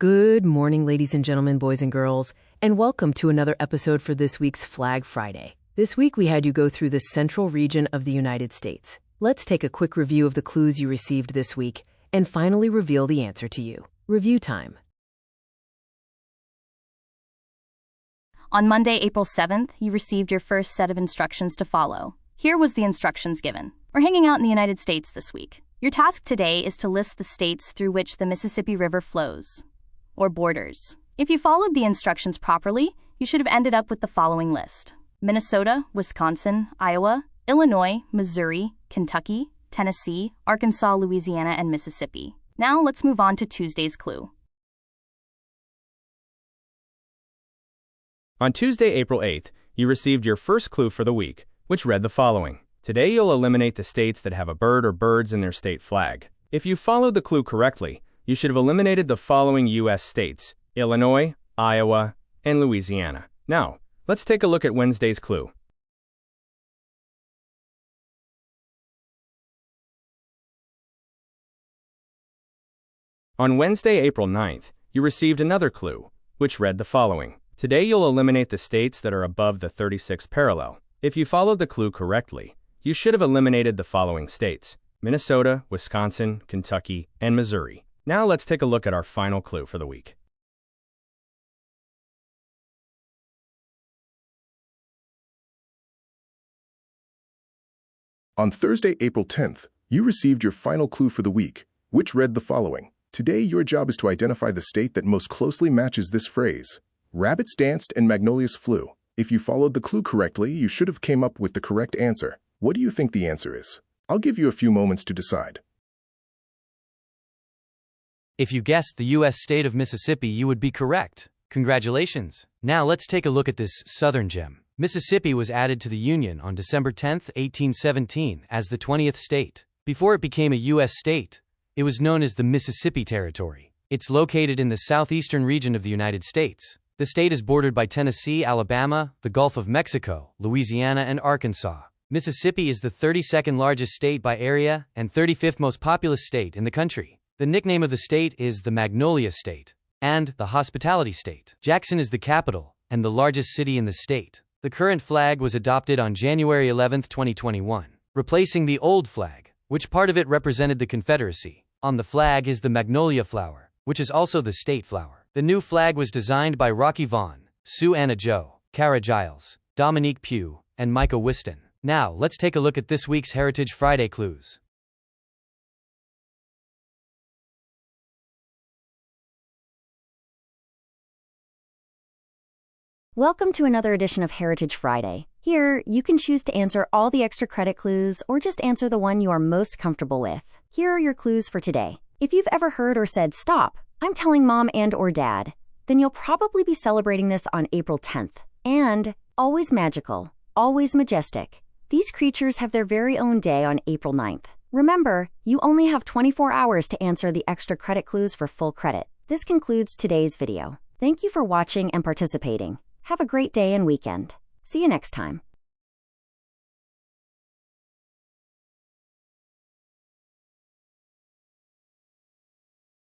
Good morning, ladies and gentlemen, boys and girls, and welcome to another episode for this week's Flag Friday. This week we had you go through the central region of the United States. Let's take a quick review of the clues you received this week and finally reveal the answer to you. Review time. On Monday, April 7th, you received your first set of instructions to follow. Here was the instructions given. We're hanging out in the United States this week. Your task today is to list the states through which the Mississippi River flows, or borders. If you followed the instructions properly, you should have ended up with the following list: Minnesota, Wisconsin, Iowa, Illinois, Missouri, Kentucky, Tennessee, Arkansas, Louisiana, and Mississippi. Now let's move on to Tuesday's clue. On Tuesday, April 8th, you received your first clue for the week, which read the following. Today you'll eliminate the states that have a bird or birds in their state flag. If you followed the clue correctly, you should have eliminated the following U.S. states: Illinois, Iowa, and Louisiana. Now, let's take a look at Wednesday's clue. On Wednesday, April 9th, you received another clue, which read the following. Today you'll eliminate the states that are above the 36th parallel. If you followed the clue correctly, you should have eliminated the following states: Minnesota, Wisconsin, Kentucky, and Missouri. Now let's take a look at our final clue for the week. On Thursday, April 10th, you received your final clue for the week, which read the following. Today, your job is to identify the state that most closely matches this phrase. Rabbits danced and magnolias flew. If you followed the clue correctly, you should have came up with the correct answer. What do you think the answer is? I'll give you a few moments to decide. If you guessed the U.S. state of Mississippi, you would be correct. Congratulations. Now let's take a look at this southern gem. Mississippi was added to the Union on December 10, 1817, as the 20th state. Before it became a U.S. state, it was known as the Mississippi Territory. It's located in the southeastern region of the United States. The state is bordered by Tennessee, Alabama, the Gulf of Mexico, Louisiana, and Arkansas. Mississippi is the 32nd largest state by area and 35th most populous state in the country. The nickname of the state is the Magnolia State and the Hospitality State. Jackson is the capital and the largest city in the state. The current flag was adopted on January 11, 2021, replacing the old flag, which part of it represented the Confederacy. On the flag is the magnolia flower, which is also the state flower. The new flag was designed by Rocky Vaughn, Sue Anna Joe, Kara Giles, Dominique Pugh, and Micah Whiston. Now, let's take a look at this week's Heritage Friday clues. Welcome to another edition of Heritage Friday. Here, you can choose to answer all the extra credit clues or just answer the one you are most comfortable with. Here are your clues for today. If you've ever heard or said, "Stop, I'm telling mom and or dad," then you'll probably be celebrating this on April 10th. And always magical, always majestic. These creatures have their very own day on April 9th. Remember, you only have 24 hours to answer the extra credit clues for full credit. This concludes today's video. Thank you for watching and participating. Have a great day and weekend. See you next time.